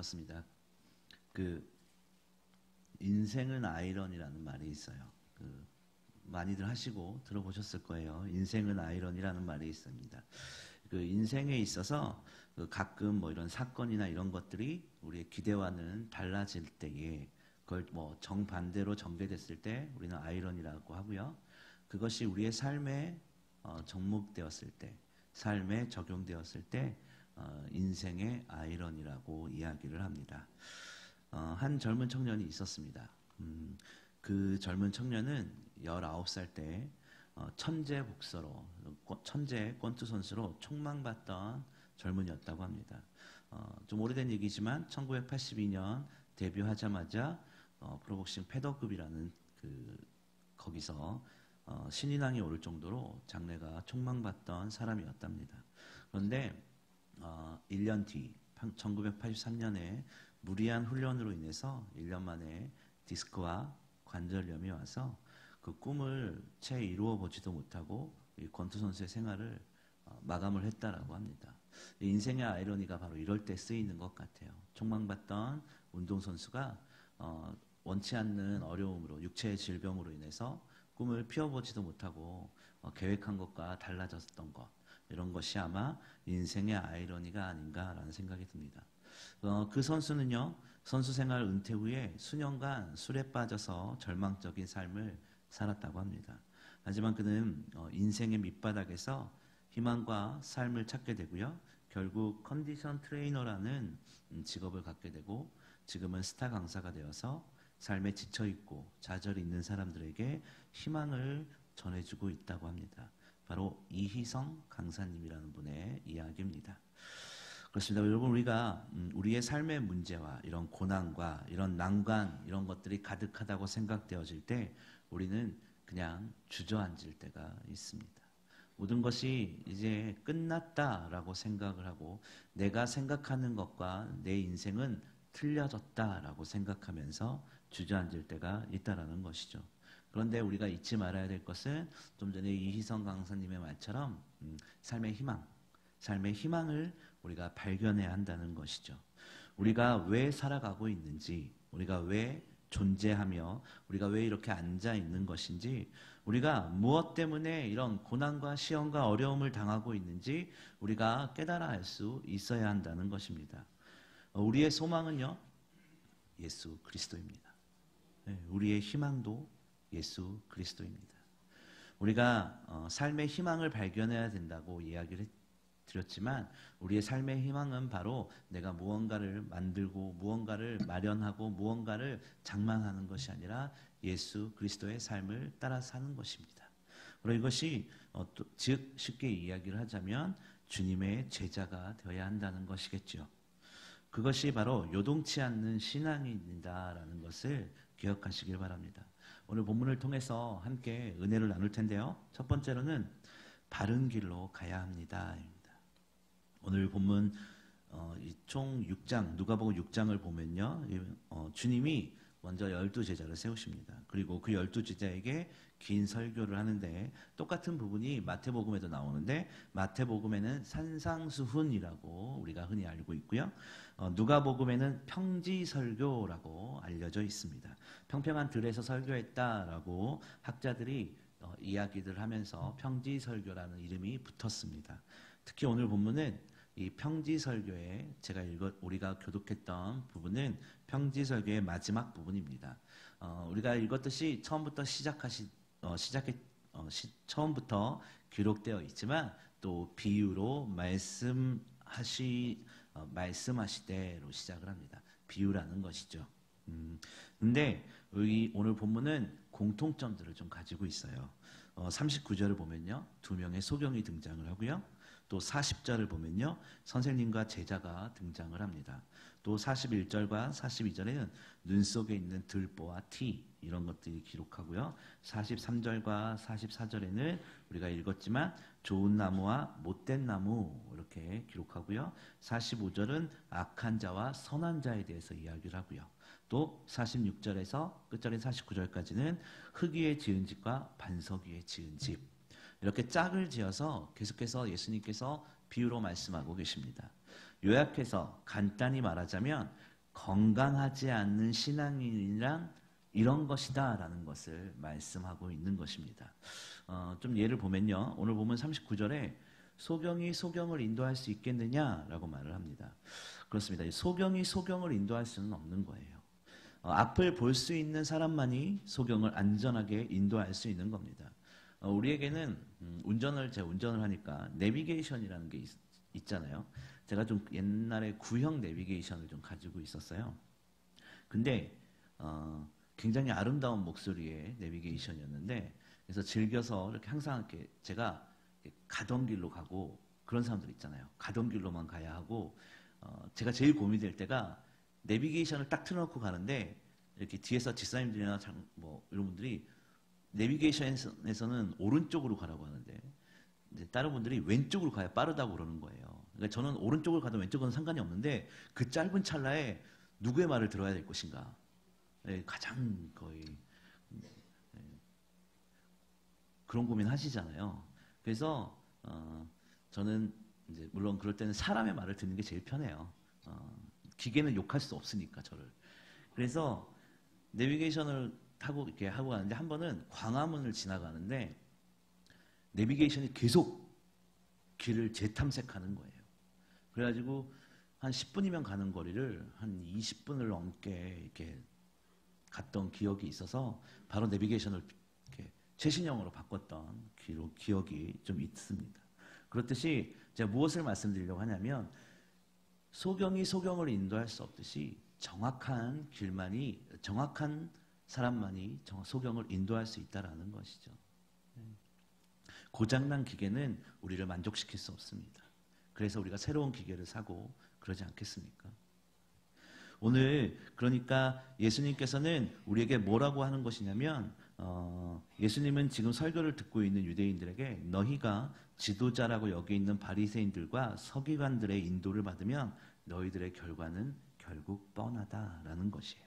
반갑습니다. 그 인생은 아이러니라는 말이 있어요. 많이들 하시고 들어보셨을 거예요. 인생은 아이러니라는 말이 있습니다. 인생에 있어서 가끔 뭐 이런 사건이나 이런 것들이 우리의 기대와는 달라질 때에 그걸 뭐 정반대로 전개됐을 때 우리는 아이러니라고 하고요. 그것이 우리의 삶에 접목되었을 때, 삶에 적용되었을 때 인생의 아이러니라고 이야기를 합니다. 한 젊은 청년이 있었습니다. 그 젊은 청년은 19살 때 천재 복서로, 천재 권투 선수로 촉망받던 젊은이였다고 합니다. 좀 오래된 얘기지만 1982년 데뷔하자마자 프로복싱 패더급이라는 거기서 신인왕이 오를 정도로 장래가 촉망받던 사람이었답니다. 그런데 1년 뒤 1983년에 무리한 훈련으로 인해서 1년 만에 디스크와 관절염이 와서 그 꿈을 채 이루어 보지도 못하고 이 권투 선수의 생활을 마감을 했다라고 합니다. 인생의 아이러니가 바로 이럴 때 쓰이는 것 같아요. 촉망받던 운동선수가 원치 않는 어려움으로, 육체의 질병으로 인해서 꿈을 피워보지도 못하고 계획한 것과 달라졌던 것, 이런 것이 아마 인생의 아이러니가 아닌가라는 생각이 듭니다. 그 선수는요, 선수 생활 은퇴 후에 수년간 술에 빠져서 절망적인 삶을 살았다고 합니다. 하지만 그는 인생의 밑바닥에서 희망과 삶을 찾게 되고요. 결국 컨디션 트레이너라는 직업을 갖게 되고 지금은 스타 강사가 되어서 삶에 지쳐있고 좌절이 있는 사람들에게 희망을 전해주고 있다고 합니다. 바로 이희성 강사님이라는 분의 이야기입니다. 그렇습니다. 여러분, 우리가 우리의 삶의 문제와 이런 고난과 이런 난관, 이런 것들이 가득하다고 생각되어질 때 우리는 그냥 주저앉을 때가 있습니다. 모든 것이 이제 끝났다라고 생각을 하고 내가 생각하는 것과 내 인생은 틀려졌다라고 생각하면서 주저앉을 때가 있다라는 것이죠. 그런데 우리가 잊지 말아야 될 것은 좀 전에 이희성 강사님의 말처럼 삶의 희망을 우리가 발견해야 한다는 것이죠. 우리가 왜 살아가고 있는지, 우리가 왜 존재하며 우리가 왜 이렇게 앉아 있는 것인지, 우리가 무엇 때문에 이런 고난과 시험과 어려움을 당하고 있는지 우리가 깨달아 알 수 있어야 한다는 것입니다. 우리의 소망은요, 예수 그리스도입니다. 우리의 희망도 예수 그리스도입니다. 우리가 삶의 희망을 발견해야 된다고 이야기를 드렸지만 우리의 삶의 희망은 바로 내가 무언가를 만들고 무언가를 마련하고 무언가를 장만하는 것이 아니라 예수 그리스도의 삶을 따라 사는 것입니다. 그리고 이것이 즉 쉽게 이야기를 하자면 주님의 제자가 되어야 한다는 것이겠죠. 그것이 바로 요동치 않는 신앙입니다라는 것을 기억하시길 바랍니다. 오늘 본문을 통해서 함께 은혜를 나눌 텐데요. 첫 번째로는 바른 길로 가야 합니다. 오늘 본문 총 6장, 누가복음 6장을 보면요, 주님이 먼저 12제자를 세우십니다. 그리고 그 12제자에게 긴 설교를 하는데 똑같은 부분이 마태복음에도 나오는데 마태복음에는 산상수훈이라고 우리가 흔히 알고 있고요. 누가복음에는 평지설교라고 알려져 있습니다. 평평한 들에서 설교했다라고 학자들이 이야기를 하면서 평지설교라는 이름이 붙었습니다. 특히 오늘 본문은 이 평지설교에 우리가 교독했던 부분은 평지설교의 마지막 부분입니다. 우리가 읽었듯이 처음부터 처음부터 기록되어 있지만 또 비유로 말씀하시되로 시작을 합니다. 비유라는 것이죠. 근데 여기 오늘 본문은 공통점들을 좀 가지고 있어요. 39절을 보면요, 2명의 소경이 등장을 하고요. 또 40절을 보면요, 선생님과 제자가 등장을 합니다. 또 41절과 42절에는 눈 속에 있는 들보와 티, 이런 것들이 기록하고요. 43절과 44절에는 우리가 읽었지만 좋은 나무와 못된 나무, 이렇게 기록하고요. 45절은 악한 자와 선한 자에 대해서 이야기를 하고요. 또 46절에서 끝절인 49절까지는 흙 위에 지은 집과 반석 위에 지은 집, 이렇게 짝을 지어서 계속해서 예수님께서 비유로 말씀하고 계십니다. 요약해서 간단히 말하자면 건강하지 않는 신앙인이란 이런 것이다 라는 것을 말씀하고 있는 것입니다. 좀 예를 보면요. 오늘 보면 39절에 소경이 소경을 인도할 수 있겠느냐라고 말을 합니다. 그렇습니다. 소경이 소경을 인도할 수는 없는 거예요. 앞을 볼 수 있는 사람만이 소경을 안전하게 인도할 수 있는 겁니다. 우리에게는 제가 운전을 하니까 내비게이션이라는 게 있잖아요. 제가 좀 옛날에 구형 내비게이션을 좀 가지고 있었어요. 근데 굉장히 아름다운 목소리의 내비게이션이었는데, 그래서 즐겨서 이렇게 항상 이렇게 제가 가던 길로 가고, 그런 사람들 있잖아요. 가던 길로만 가야 하고, 제가 제일 고민될 때가 내비게이션을 딱 틀어놓고 가는데, 이렇게 뒤에서 집사님들이나 이런 분들이 내비게이션에서는 오른쪽으로 가라고 하는데, 이제 다른 분들이 왼쪽으로 가야 빠르다고 그러는 거예요. 그러니까 저는 오른쪽을 가든 왼쪽은 상관이 없는데, 그 짧은 찰나에 누구의 말을 들어야 될 것인가? 가장 거의 그런 고민 하시잖아요. 그래서 저는 이제 물론 그럴 때는 사람의 말을 듣는 게 제일 편해요. 기계는 욕할 수 없으니까 저를. 그래서 내비게이션을 타고 이렇게 하고 가는데, 한 번은 광화문을 지나가는데 내비게이션이 계속 길을 재탐색하는 거예요. 그래가지고 한 10분이면 가는 거리를 한 20분을 넘게 이렇게 갔던 기억이 있어서 바로 내비게이션을 이렇게 최신형으로 바꿨던 기억이 좀 있습니다. 그렇듯이 제가 무엇을 말씀드리려고 하냐면, 소경이 소경을 인도할 수 없듯이 정확한 사람만이 소경을 인도할 수 있다라는 것이죠. 고장난 기계는 우리를 만족시킬 수 없습니다. 그래서 우리가 새로운 기계를 사고 그러지 않겠습니까? 오늘 그러니까 예수님께서는 우리에게 뭐라고 하는 것이냐면, 예수님은 지금 설교를 듣고 있는 유대인들에게 너희가 지도자라고 여기 있는 바리새인들과 서기관들의 인도를 받으면 너희들의 결과는 결국 뻔하다라는 것이에요.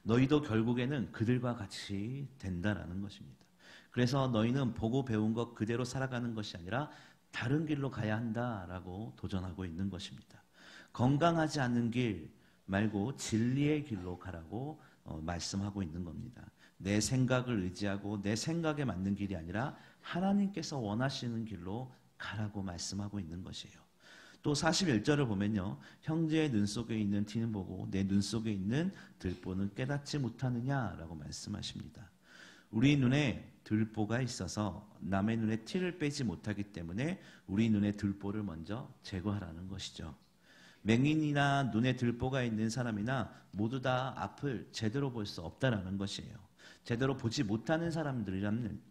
너희도 결국에는 그들과 같이 된다라는 것입니다. 그래서 너희는 보고 배운 것 그대로 살아가는 것이 아니라 다른 길로 가야 한다라고 도전하고 있는 것입니다. 건강하지 않는 길 말고 진리의 길로 가라고 말씀하고 있는 겁니다. 내 생각을 의지하고 내 생각에 맞는 길이 아니라 하나님께서 원하시는 길로 가라고 말씀하고 있는 것이에요. 또 41절을 보면요. 형제의 눈 속에 있는 티는 보고 내 눈 속에 있는 들보는 깨닫지 못하느냐라고 말씀하십니다. 우리 눈에 들보가 있어서 남의 눈에 티를 빼지 못하기 때문에 우리 눈에 들보를 먼저 제거하라는 것이죠. 맹인이나 눈에 들보가 있는 사람이나 모두 다 앞을 제대로 볼 수 없다라는 것이에요. 제대로 보지 못하는 사람들이라는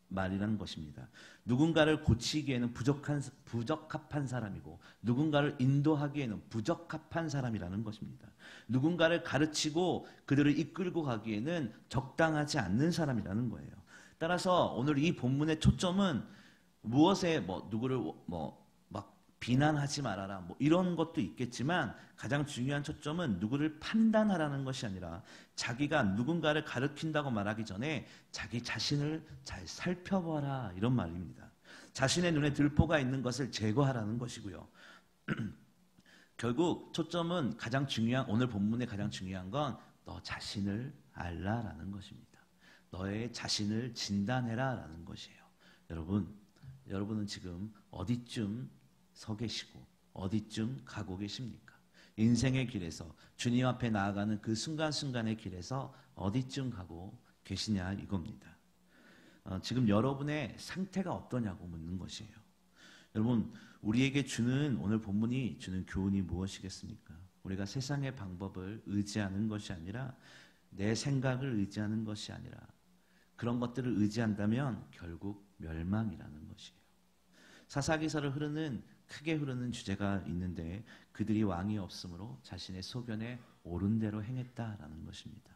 말이라는 것입니다. 누군가를 고치기에는 부적합한 사람이고, 누군가를 인도하기에는 부적합한 사람이라는 것입니다. 누군가를 가르치고 그들을 이끌고 가기에는 적당하지 않는 사람이라는 거예요. 따라서 오늘 이 본문의 초점은 무엇에 누구를 막 비난하지 말아라 이런 것도 있겠지만, 가장 중요한 초점은 누구를 판단하라는 것이 아니라 자기가 누군가를 가르친다고 말하기 전에 자기 자신을 잘 살펴봐라, 이런 말입니다. 자신의 눈에 들보가 있는 것을 제거하라는 것이고요. 결국 초점은 오늘 본문의 가장 중요한 건 너 자신을 알라라는 것입니다. 너의 자신을 진단해라라는 것이에요. 여러분은 지금 어디쯤 서 계시고 어디쯤 가고 계십니까? 인생의 길에서 주님 앞에 나아가는 그 순간순간의 길에서 어디쯤 가고 계시냐 이겁니다. 지금 여러분의 상태가 어떠냐고 묻는 것이에요. 여러분, 우리에게 오늘 본문이 주는 교훈이 무엇이겠습니까? 우리가 세상의 방법을 의지하는 것이 아니라, 내 생각을 의지하는 것이 아니라, 그런 것들을 의지한다면 결국 멸망이라는 것이에요. 사사기서를 크게 흐르는 주제가 있는데, 그들이 왕이 없으므로 자신의 소견에 옳은 대로 행했다라는 것입니다.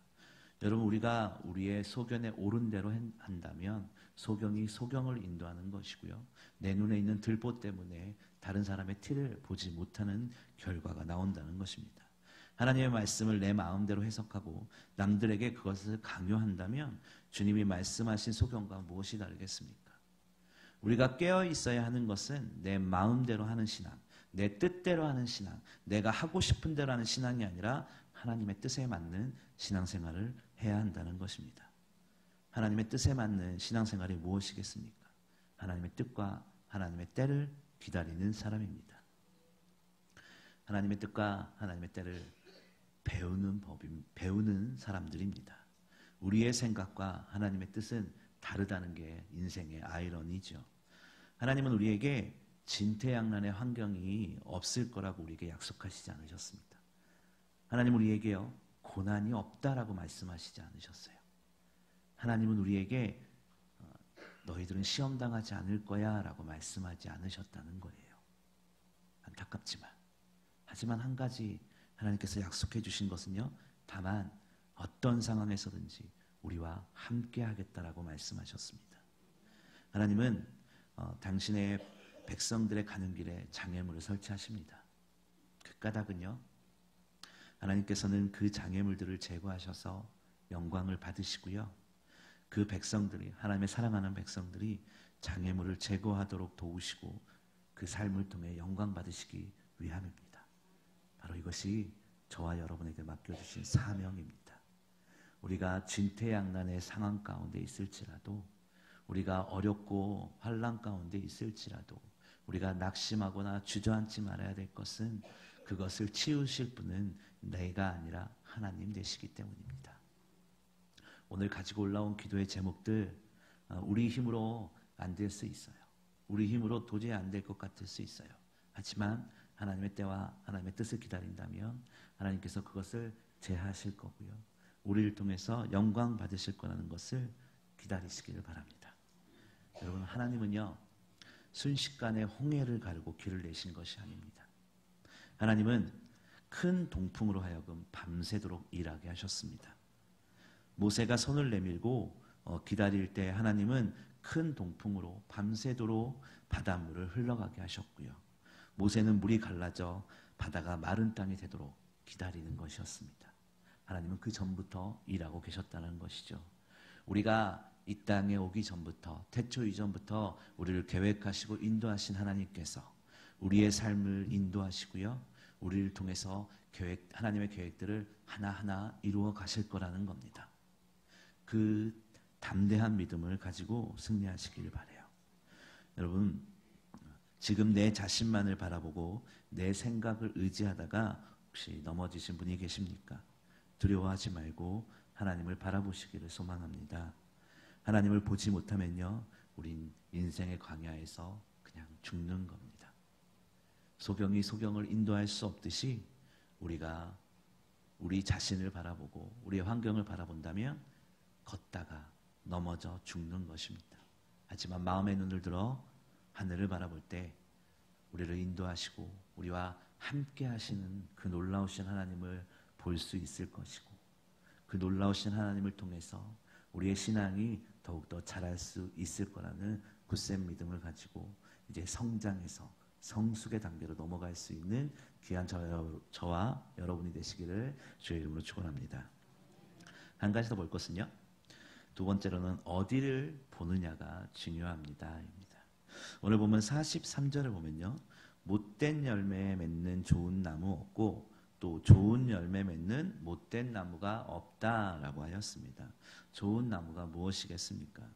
여러분, 우리가 우리의 소견에 옳은 대로 한다면 소경이 소경을 인도하는 것이고요. 내 눈에 있는 들보 때문에 다른 사람의 티를 보지 못하는 결과가 나온다는 것입니다. 하나님의 말씀을 내 마음대로 해석하고 남들에게 그것을 강요한다면 주님이 말씀하신 소경과 무엇이 다르겠습니까? 우리가 깨어 있어야 하는 것은 내 마음대로 하는 신앙, 내 뜻대로 하는 신앙, 내가 하고 싶은 대로 하는 신앙이 아니라 하나님의 뜻에 맞는 신앙생활을 해야 한다는 것입니다. 하나님의 뜻에 맞는 신앙생활이 무엇이겠습니까? 하나님의 뜻과 하나님의 때를 기다리는 사람입니다. 하나님의 뜻과 하나님의 때를 배우는 사람들입니다. 우리의 생각과 하나님의 뜻은 다르다는 게 인생의 아이러니죠. 하나님은 우리에게 진퇴양난의 환경이 없을 거라고 우리에게 약속하시지 않으셨습니다. 하나님은 우리에게요, 고난이 없다라고 말씀하시지 않으셨어요. 하나님은 우리에게 너희들은 시험당하지 않을 거야 라고 말씀하지 않으셨다는 거예요. 안타깝지만, 하지만 한 가지 하나님께서 약속해 주신 것은요, 다만 어떤 상황에서든지 우리와 함께 하겠다라고 말씀하셨습니다. 하나님은 당신의 백성들의 가는 길에 장애물을 설치하십니다. 그 까닭은요, 하나님께서는 그 장애물들을 제거하셔서 영광을 받으시고요, 그 백성들이, 하나님의 사랑하는 백성들이 장애물을 제거하도록 도우시고 그 삶을 통해 영광 받으시기 위함입니다. 바로 이것이 저와 여러분에게 맡겨주신 사명입니다. 우리가 진퇴양난의 상황 가운데 있을지라도, 우리가 어렵고 환난 가운데 있을지라도, 우리가 낙심하거나 주저앉지 말아야 될 것은, 그것을 치우실 분은 내가 아니라 하나님 되시기 때문입니다. 오늘 가지고 올라온 기도의 제목들, 우리 힘으로 안 될 수 있어요. 우리 힘으로 도저히 안 될 것 같을 수 있어요. 하지만 하나님의 때와 하나님의 뜻을 기다린다면 하나님께서 그것을 제하실 거고요, 우리를 통해서 영광 받으실 거라는 것을 기다리시기를 바랍니다. 여러분, 하나님은요, 순식간에 홍해를 가르고 길을 내신 것이 아닙니다. 하나님은 큰 동풍으로 하여금 밤새도록 일하게 하셨습니다. 모세가 손을 내밀고 기다릴 때 하나님은 큰 동풍으로 밤새도록 바닷물을 흘러가게 하셨고요, 모세는 물이 갈라져 바다가 마른 땅이 되도록 기다리는 것이었습니다. 하나님은 그 전부터 일하고 계셨다는 것이죠. 우리가 이 땅에 오기 전부터, 태초 이전부터 우리를 계획하시고 인도하신 하나님께서 우리의 삶을 인도하시고요, 우리를 통해서 하나님의 계획들을 하나하나 이루어 가실 거라는 겁니다. 그 담대한 믿음을 가지고 승리하시길 바라요. 여러분, 지금 내 자신만을 바라보고 내 생각을 의지하다가 혹시 넘어지신 분이 계십니까? 두려워하지 말고 하나님을 바라보시기를 소망합니다. 하나님을 보지 못하면요, 우린 인생의 광야에서 그냥 죽는 겁니다. 소경이 소경을 인도할 수 없듯이 우리가 우리 자신을 바라보고 우리의 환경을 바라본다면 걷다가 넘어져 죽는 것입니다. 하지만 마음의 눈을 들어 하늘을 바라볼 때 우리를 인도하시고 우리와 함께 하시는 그 놀라우신 하나님을 볼 수 있을 것이고, 그 놀라우신 하나님을 통해서 우리의 신앙이 더욱더 자랄 수 있을 거라는 굳센 믿음을 가지고 이제 성장해서 성숙의 단계로 넘어갈 수 있는 귀한 저와 여러분이 되시기를 주의 이름으로 축원합니다. 한 가지 더 볼 것은요, 두 번째로는 어디를 보느냐가 중요합니다. 오늘 보면 43절을 보면요, 못된 열매 맺는 좋은 나무 없고 또 좋은 열매 맺는 못된 나무가 없다라고 하였습니다. 좋은 나무가 무엇이겠습니까?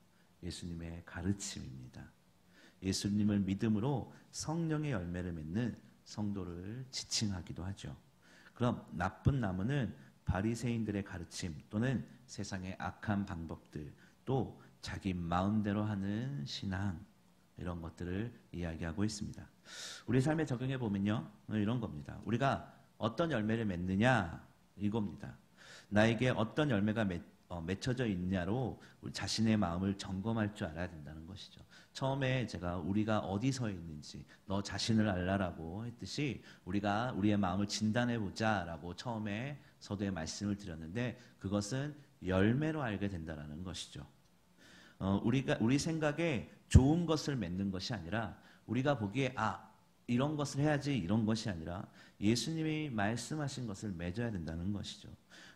예수님의 가르침입니다. 예수님을 믿음으로 성령의 열매를 맺는 성도를 지칭하기도 하죠. 그럼 나쁜 나무는 바리새인들의 가르침 또는 세상의 악한 방법들, 또 자기 마음대로 하는 신앙, 이런 것들을 이야기하고 있습니다. 우리 삶에 적용해 보면요, 이런 겁니다. 우리가 어떤 열매를 맺느냐, 이겁니다. 나에게 어떤 열매가 맺혀져 있냐로 우리 자신의 마음을 점검할 줄 알아야 된다는 것이죠. 처음에 제가 우리가 어디 서 있는지 너 자신을 알라라고 했듯이 우리가 우리의 마음을 진단해 보자라고 처음에 서두에 말씀을 드렸는데, 그것은 열매로 알게 된다는 것이죠. 우리 생각에 좋은 것을 맺는 것이 아니라, 우리가 보기에 이런 것을 해야지 이런 것이 아니라 예수님이 말씀하신 것을 맺어야 된다는 것이죠.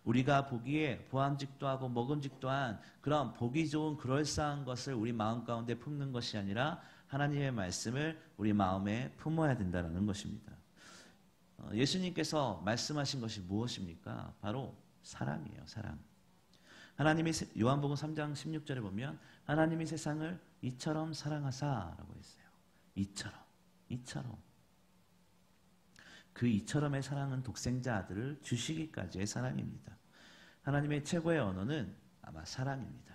우리가 보기에 보암직도 하고 먹음직도 한 그런 보기 좋은 그럴싸한 것을 우리 마음 가운데 품는 것이 아니라 하나님의 말씀을 우리 마음에 품어야 된다는 것입니다. 예수님께서 말씀하신 것이 무엇입니까? 바로 사랑이에요. 사랑. 하나님이 요한복음 3장 16절에 보면 하나님이 세상을 이처럼 사랑하사라고 했어요. 이처럼. 그 이처럼의 사랑은 독생자 아들을 주시기까지의 사랑입니다. 하나님의 최고의 언어는 아마 사랑입니다.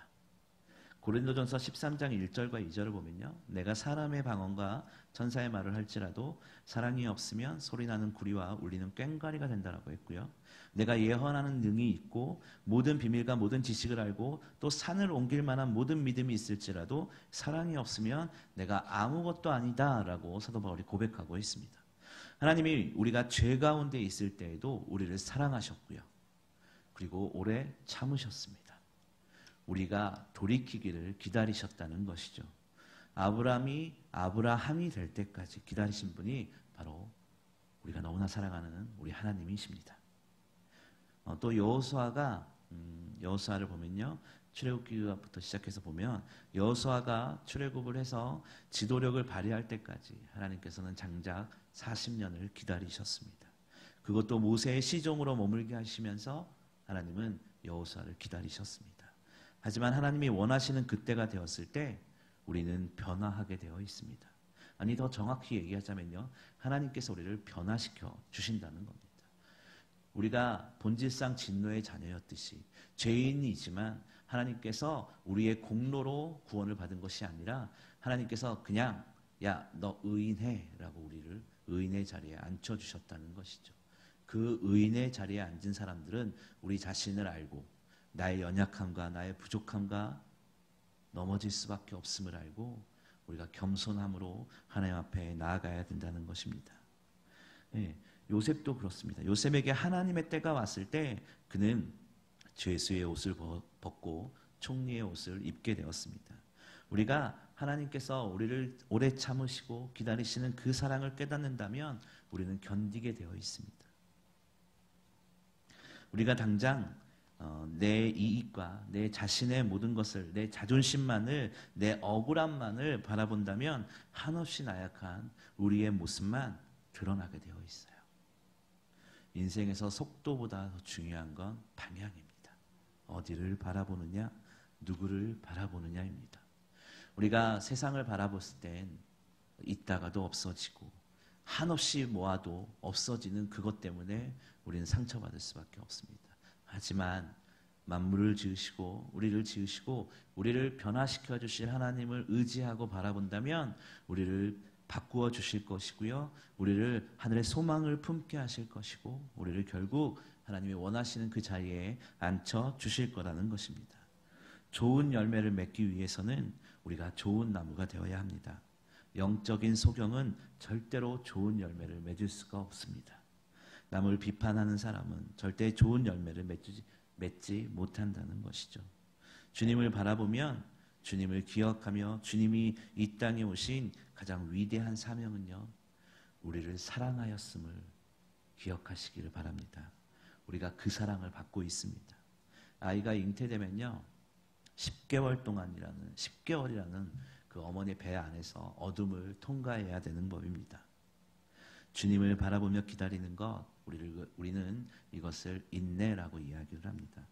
고린도전서 13장 1절과 2절을 보면요. 내가 사람의 방언과 천사의 말을 할지라도 사랑이 없으면 소리나는 구리와 울리는 꽹과리가 된다라고 했고요. 내가 예언하는 능이 있고 모든 비밀과 모든 지식을 알고 또 산을 옮길 만한 모든 믿음이 있을지라도 사랑이 없으면 내가 아무것도 아니다라고 사도 바울이 고백하고 있습니다. 하나님이 우리가 죄 가운데 있을 때에도 우리를 사랑하셨고요. 그리고 오래 참으셨습니다. 우리가 돌이키기를 기다리셨다는 것이죠. 아브라함이 될 때까지 기다리신 분이 바로 우리가 너무나 사랑하는 우리 하나님이십니다. 또 여호수아를 보면요. 출애굽기부터 시작해서 보면 여호수아가 출애굽을 해서 지도력을 발휘할 때까지 하나님께서는 장작 40년을 기다리셨습니다. 그것도 모세의 시종으로 머물게 하시면서 하나님은 여호수아를 기다리셨습니다. 하지만 하나님이 원하시는 그때가 되었을 때 우리는 변화하게 되어 있습니다. 아니 더 정확히 얘기하자면요. 하나님께서 우리를 변화시켜 주신다는 겁니다. 우리가 본질상 진노의 자녀였듯이 죄인이지만 하나님께서 우리의 공로로 구원을 받은 것이 아니라 하나님께서 그냥 야, 너 의인해 라고 우리를 의인의 자리에 앉혀주셨다는 것이죠. 그 의인의 자리에 앉은 사람들은 우리 자신을 알고 나의 연약함과 나의 부족함과 넘어질 수밖에 없음을 알고 우리가 겸손함으로 하나님 앞에 나아가야 된다는 것입니다. 네, 요셉도 그렇습니다. 요셉에게 하나님의 때가 왔을 때 그는 죄수의 옷을 벗고 총리의 옷을 입게 되었습니다. 우리가 하나님께서 우리를 오래 참으시고 기다리시는 그 사랑을 깨닫는다면 우리는 견디게 되어 있습니다. 우리가 당장 내 이익과 내 자신의 모든 것을, 내 자존심만을, 내 억울함만을 바라본다면 한없이 나약한 우리의 모습만 드러나게 되어 있어요. 인생에서 속도보다 더 중요한 건 방향입니다. 어디를 바라보느냐, 누구를 바라보느냐입니다. 우리가 세상을 바라봤을 땐 있다가도 없어지고 한없이 모아도 없어지는 그것 때문에 우리는 상처받을 수밖에 없습니다. 하지만 만물을 지으시고 우리를 변화시켜 주실 하나님을 의지하고 바라본다면 우리를 바꾸어 주실 것이고요. 우리를 하늘의 소망을 품게 하실 것이고 우리를 결국 하나님이 원하시는 그 자리에 앉혀 주실 거라는 것입니다. 좋은 열매를 맺기 위해서는 우리가 좋은 나무가 되어야 합니다. 영적인 소경은 절대로 좋은 열매를 맺을 수가 없습니다. 남을 비판하는 사람은 절대 좋은 열매를 맺지 못한다는 것이죠. 주님을 바라보면 주님을 기억하며 주님이 이 땅에 오신 가장 위대한 사명은요. 우리를 사랑하였음을 기억하시기를 바랍니다. 우리가 그 사랑을 받고 있습니다. 아이가 잉태되면요. 10개월이라는 그 어머니의 배 안에서 어둠을 통과해야 되는 법입니다. 주님을 바라보며 기다리는 것, 우리는 이것을 인내라고 이야기를 합니다.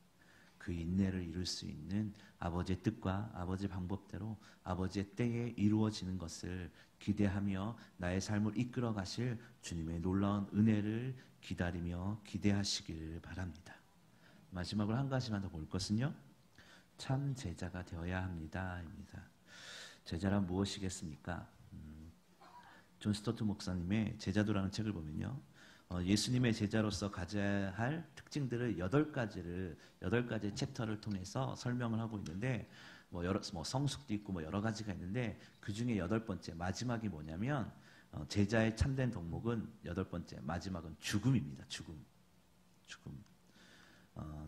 그 인내를 이룰 수 있는 아버지의 뜻과 아버지의 방법대로 아버지의 때에 이루어지는 것을 기대하며 나의 삶을 이끌어 가실 주님의 놀라운 은혜를 기다리며 기대하시기를 바랍니다. 마지막으로 한 가지만 더 볼 것은요. 참 제자가 되어야 합니다. 제자란 무엇이겠습니까? 존 스토트 목사님의 제자도라는 책을 보면요. 예수님의 제자로서 가져야 할 특징들을 8가지 챕터를 통해서 설명을 하고 있는데 성숙도 있고 여러 가지가 있는데 그 중에 8번째 마지막이 뭐냐면 제자의 참된 덕목은 8번째 마지막은 죽음입니다. 죽음.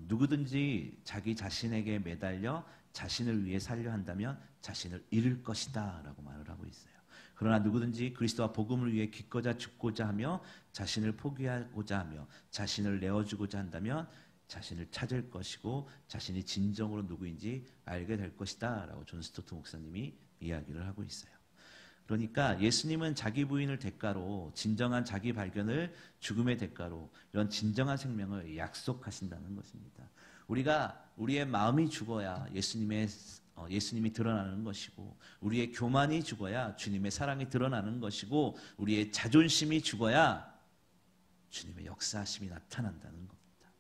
누구든지 자기 자신에게 매달려 자신을 위해 살려 한다면 자신을 잃을 것이다 라고 말을 하고 있어요. 그러나 누구든지 그리스도와 복음을 위해 기꺼이 죽고자 하며 자신을 포기하고자 하며 자신을 내어주고자 한다면 자신을 찾을 것이고 자신이 진정으로 누구인지 알게 될 것이다 라고 존 스토트 목사님이 이야기를 하고 있어요. 그러니까 예수님은 자기 부인을 대가로 진정한 자기 발견을 죽음의 대가로 이런 진정한 생명을 약속하신다는 것입니다. 우리가 우리의 마음이 죽어야 예수님이 드러나는 것이고 우리의 교만이 죽어야 주님의 사랑이 드러나는 것이고 우리의 자존심이 죽어야 주님의 역사하심이 나타난다는 겁니다.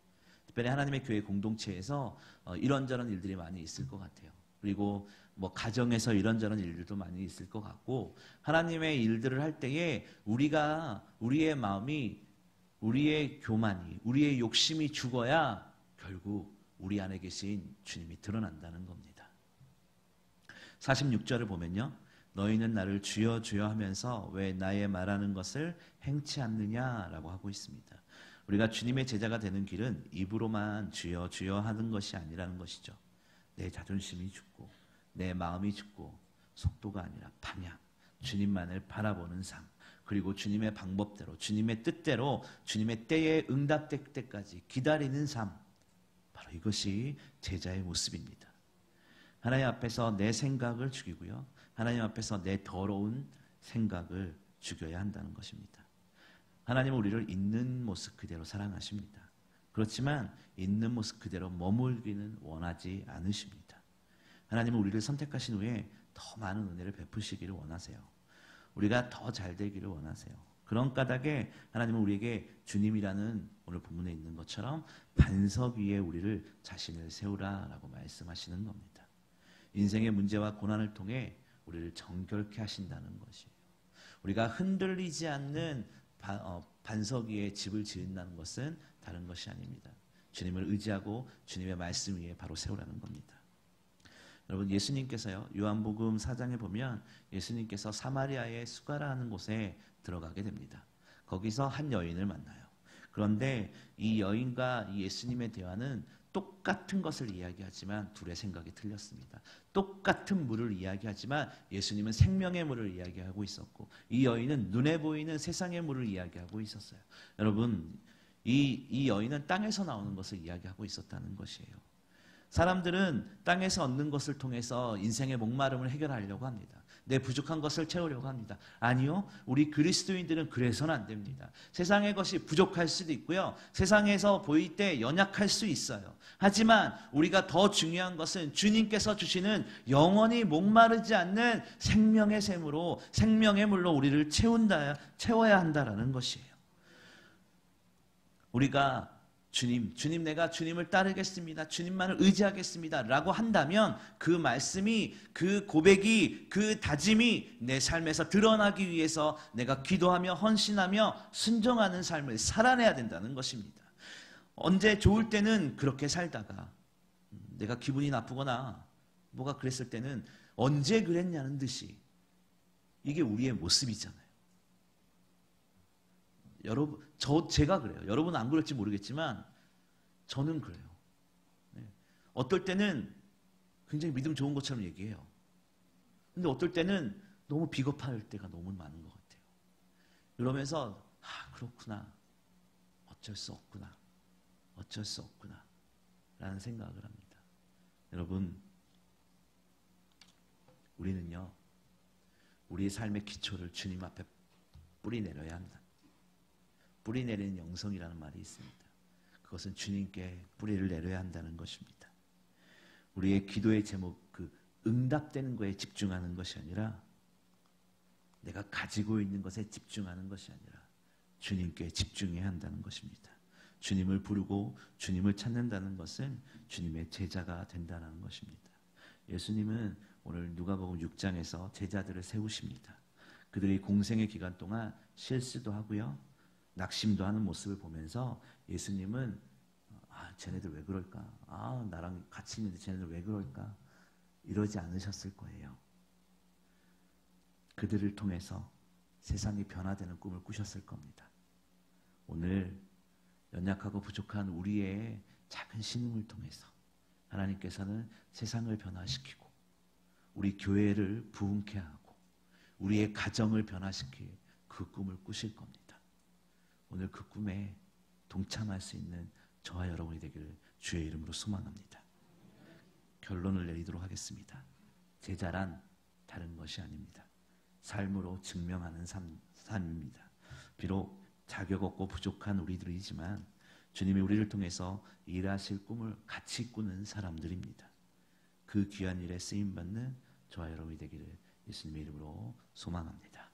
특별히 하나님의 교회 공동체에서 이런저런 일들이 많이 있을 것 같아요. 그리고 뭐 가정에서 이런저런 일들도 많이 있을 것 같고 하나님의 일들을 할 때에 우리의 마음이 우리의 교만이 우리의 욕심이 죽어야 결국 우리 안에 계신 주님이 드러난다는 겁니다. 46절을 보면요. 너희는 나를 주여 주여 하면서 왜 나의 말하는 것을 행치 않느냐라고 하고 있습니다. 우리가 주님의 제자가 되는 길은 입으로만 주여 주여 하는 것이 아니라는 것이죠. 내 자존심이 죽고 내 마음이 죽고 속도가 아니라 방향, 주님만을 바라보는 삶, 그리고 주님의 방법대로 주님의 뜻대로 주님의 때에 응답될 때까지 기다리는 삶, 바로 이것이 제자의 모습입니다. 하나님 앞에서 내 생각을 죽이고요, 하나님 앞에서 내 더러운 생각을 죽여야 한다는 것입니다. 하나님은 우리를 있는 모습 그대로 사랑하십니다. 그렇지만 있는 모습 그대로 머물기는 원하지 않으십니다. 하나님은 우리를 선택하신 후에 더 많은 은혜를 베푸시기를 원하세요. 우리가 더 잘 되기를 원하세요. 그런 까닭에 하나님은 우리에게 주님이라는 오늘 본문에 있는 것처럼 반석 위에 우리를 자신을 세우라라고 말씀하시는 겁니다. 인생의 문제와 고난을 통해 우리를 정결케 하신다는 것이에요. 우리가 흔들리지 않는 반석 위에 집을 지은다는 것은 다른 것이 아닙니다. 주님을 의지하고 주님의 말씀 위에 바로 세우라는 겁니다. 여러분, 예수님께서요, 요한복음 4장에 보면 예수님께서 사마리아의 수가라는 곳에 들어가게 됩니다. 거기서 한 여인을 만나요. 그런데 이 여인과 이 예수님의 대화는 똑같은 것을 이야기하지만 둘의 생각이 틀렸습니다. 똑같은 물을 이야기하지만 예수님은 생명의 물을 이야기하고 있었고 이 여인은 눈에 보이는 세상의 물을 이야기하고 있었어요. 여러분, 이 여인은 땅에서 나오는 것을 이야기하고 있었다는 것이에요. 사람들은 땅에서 얻는 것을 통해서 인생의 목마름을 해결하려고 합니다. 내 부족한 것을 채우려고 합니다. 아니요, 우리 그리스도인들은 그래서는 안 됩니다. 세상의 것이 부족할 수도 있고요, 세상에서 보일 때 연약할 수 있어요. 하지만 우리가 더 중요한 것은 주님께서 주시는 영원히 목마르지 않는 생명의 샘으로, 생명의 물로 우리를 채워야 한다라는 것이에요. 우리가 주님 내가 주님을 따르겠습니다, 주님만을 의지하겠습니다 라고 한다면 그 말씀이, 그 고백이, 그 다짐이 내 삶에서 드러나기 위해서 내가 기도하며 헌신하며 순종하는 삶을 살아내야 된다는 것입니다. 언제 좋을 때는 그렇게 살다가 내가 기분이 나쁘거나 뭐가 그랬을 때는 언제 그랬냐는 듯이, 이게 우리의 모습이잖아요. 여러분, 제가 그래요. 여러분은 안 그럴지 모르겠지만 저는 그래요. 네. 어떨 때는 굉장히 믿음 좋은 것처럼 얘기해요. 근데 어떨 때는 너무 비겁할 때가 너무 많은 것 같아요. 그러면서 그렇구나, 어쩔 수 없구나 라는 생각을 합니다. 여러분, 우리는요, 우리의 삶의 기초를 주님 앞에 뿌리 내려야 한다. 뿌리 내리는 영성이라는 말이 있습니다. 그것은 주님께 뿌리를 내려야 한다는 것입니다. 우리의 기도의 제목, 그 응답되는 것에 집중하는 것이 아니라 내가 가지고 있는 것에 집중하는 것이 아니라 주님께 집중해야 한다는 것입니다. 주님을 부르고 주님을 찾는다는 것은 주님의 제자가 된다는 것입니다. 예수님은 오늘 누가복음 6장에서 제자들을 세우십니다. 그들이 공생의 기간 동안 실수도 하고요, 낙심도 하는 모습을 보면서 예수님은 쟤네들 왜 그럴까? 나랑 같이 있는데 쟤네들 왜 그럴까? 이러지 않으셨을 거예요. 그들을 통해서 세상이 변화되는 꿈을 꾸셨을 겁니다. 오늘 연약하고 부족한 우리의 작은 신음을 통해서 하나님께서는 세상을 변화시키고 우리 교회를 부흥케 하고 우리의 가정을 변화시킬 그 꿈을 꾸실 겁니다. 오늘 그 꿈에 동참할 수 있는 저와 여러분이 되기를 주의 이름으로 소망합니다. 결론을 내리도록 하겠습니다. 제자란 다른 것이 아닙니다. 삶으로 증명하는 삶입니다. 비록 자격 없고 부족한 우리들이지만 주님이 우리를 통해서 일하실 꿈을 같이 꾸는 사람들입니다. 그 귀한 일에 쓰임받는 저와 여러분이 되기를 예수님의 이름으로 소망합니다.